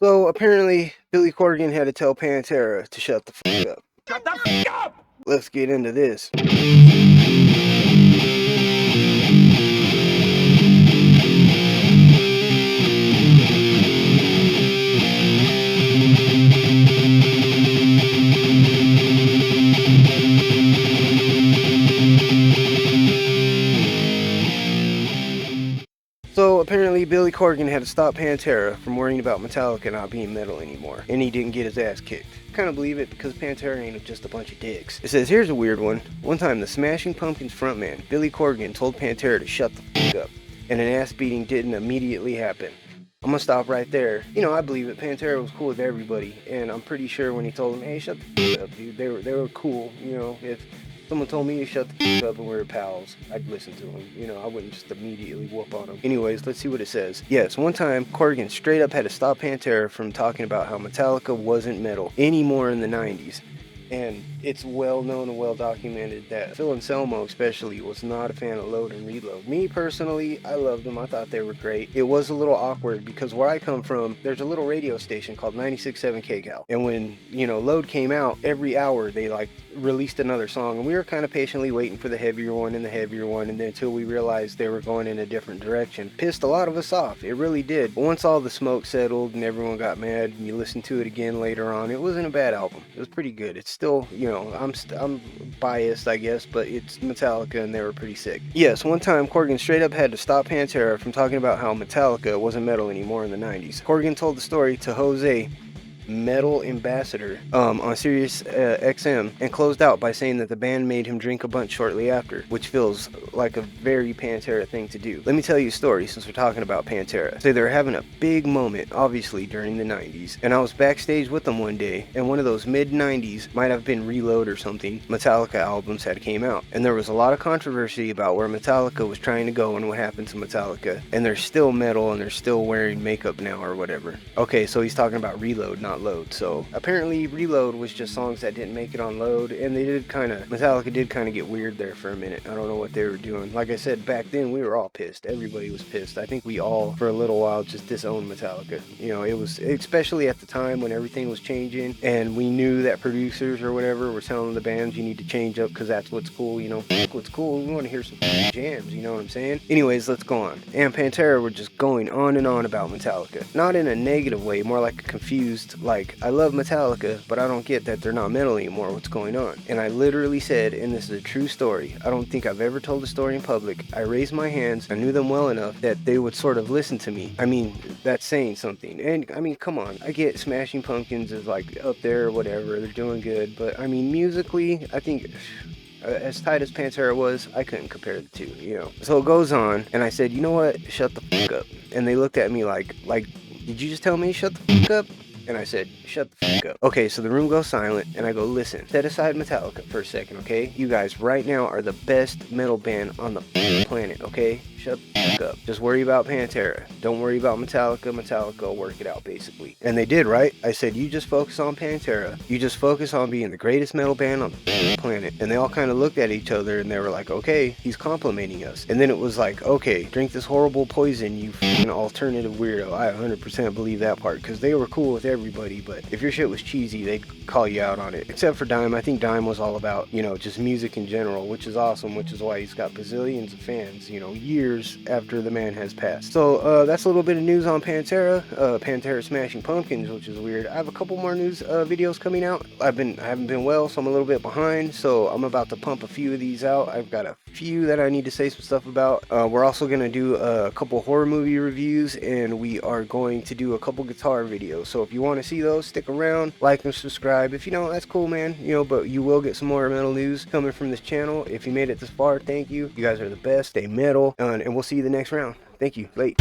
So apparently, Billy Corgan had to tell Pantera to shut the fuck up. Shut the f up! Let's get into this. So apparently Billy Corgan had to stop Pantera from worrying about Metallica not being metal anymore, and he didn't get his ass kicked. Kind of believe it because Pantera ain't just a bunch of dicks. It says, here's a weird one. One time the Smashing Pumpkins frontman, Billy Corgan, told Pantera to shut the fuck up, and an ass beating didn't immediately happen. I'm gonna stop right there. You know, I believe it. Pantera was cool with everybody, and I'm pretty sure when he told them, hey, shut the fuck up, dude, they were cool. You know, if someone told me to shut the fuck up and we were pals, I'd listen to him. You know, I wouldn't just immediately whoop on him. Anyways, let's see what it says. Yes, one time, Corgan straight up had to stop Pantera from talking about how Metallica wasn't metal anymore in the 90s. And it's well known and well documented that Phil Anselmo especially was not a fan of Load and Reload. Me personally, I loved them. I thought they were great. It was a little awkward because where I come from, there's a little radio station called 96.7 KCAL. And when, you know, Load came out, every hour they like released another song. And we were kind of patiently waiting for the heavier one and the heavier one. And then until we realized they were going in a different direction. Pissed a lot of us off. It really did. But once all the smoke settled and everyone got mad and you listened to it again later on, it wasn't a bad album. It was pretty good. It's still, you know, I'm biased, I guess, but it's Metallica and they were pretty sick. Yes, one time Corgan straight up had to stop Pantera from talking about how Metallica wasn't metal anymore in the 90s. Corgan told the story to Jose, Metal Ambassador, on Sirius XM, and closed out by saying that the band made him drink a bunch shortly after, which feels like a very Pantera thing to do. Let me tell you a story since we're talking about Pantera. So they were having a big moment, obviously, during the 90s, and I was backstage with them one day, and one of those mid-90s, might have been Reload or something, Metallica albums had came out, and there was a lot of controversy about where Metallica was trying to go and what happened to Metallica, and they're still metal and they're still wearing makeup now or whatever. Okay, so he's talking about Reload, not Load. So apparently Reload was just songs that didn't make it on Load, and they did Metallica did kind of get weird there for a minute. I don't know what they were doing. Like I said, back then we were all pissed. Everybody was pissed. I think we all for a little while just disowned Metallica. You know, it was especially at the time when everything was changing and we knew that producers or whatever were telling the bands you need to change up because that's what's cool. You know, what's cool, we want to hear some jams, you know what I'm saying? Anyways, let's go on. And Pantera were just going on and on about Metallica, not in a negative way, more like a confused, like, I love Metallica, but I don't get that they're not metal anymore. What's going on? And I literally said, and this is a true story, I don't think I've ever told a story in public. I raised my hands. I knew them well enough that they would sort of listen to me. I mean, that's saying something. And I mean, come on. I get Smashing Pumpkins is like up there or whatever. They're doing good. But I mean, musically, I think as tight as Pantera was, I couldn't compare the two, you know. So it goes on, and I said, you know what? Shut the fuck up. And they looked at me like, did you just tell me to shut the fuck up? And I said, shut the fuck up. Okay, so the room goes silent, and I go, listen, set aside Metallica for a second, okay? You guys right now are the best metal band on the planet, okay? Shut the fuck up. Just worry about Pantera. Don't worry about Metallica. Metallica will work it out, basically. And they did, right? I said, you just focus on Pantera. You just focus on being the greatest metal band on the planet. And they all kind of looked at each other, and they were like, okay, he's complimenting us. And then it was like, okay, drink this horrible poison, you f***ing alternative weirdo. I 100% believe that part, because they were cool with everybody, but if your shit was cheesy, they'd call you out on it. Except for Dime. I think Dime was all about, you know, just music in general, which is awesome, which is why he's got bazillions of fans, you know, years after the man has passed. So that's a little bit of news on Pantera. Pantera Smashing Pumpkins, which is weird. I have a couple more news videos coming out. I haven't been well, so I'm a little bit behind, so I'm about to pump a few of these out. I've got a few that I need to say some stuff about. We're also going to do a couple horror movie reviews, and we are going to do a couple guitar videos. So if you want to see those, stick around, like and subscribe. If you don't, that's cool, man. You know, but you will get some more metal news coming from this channel. If you made it this far, thank you. You guys are the best. Stay metal, and we'll see you the next round. Thank you. Late.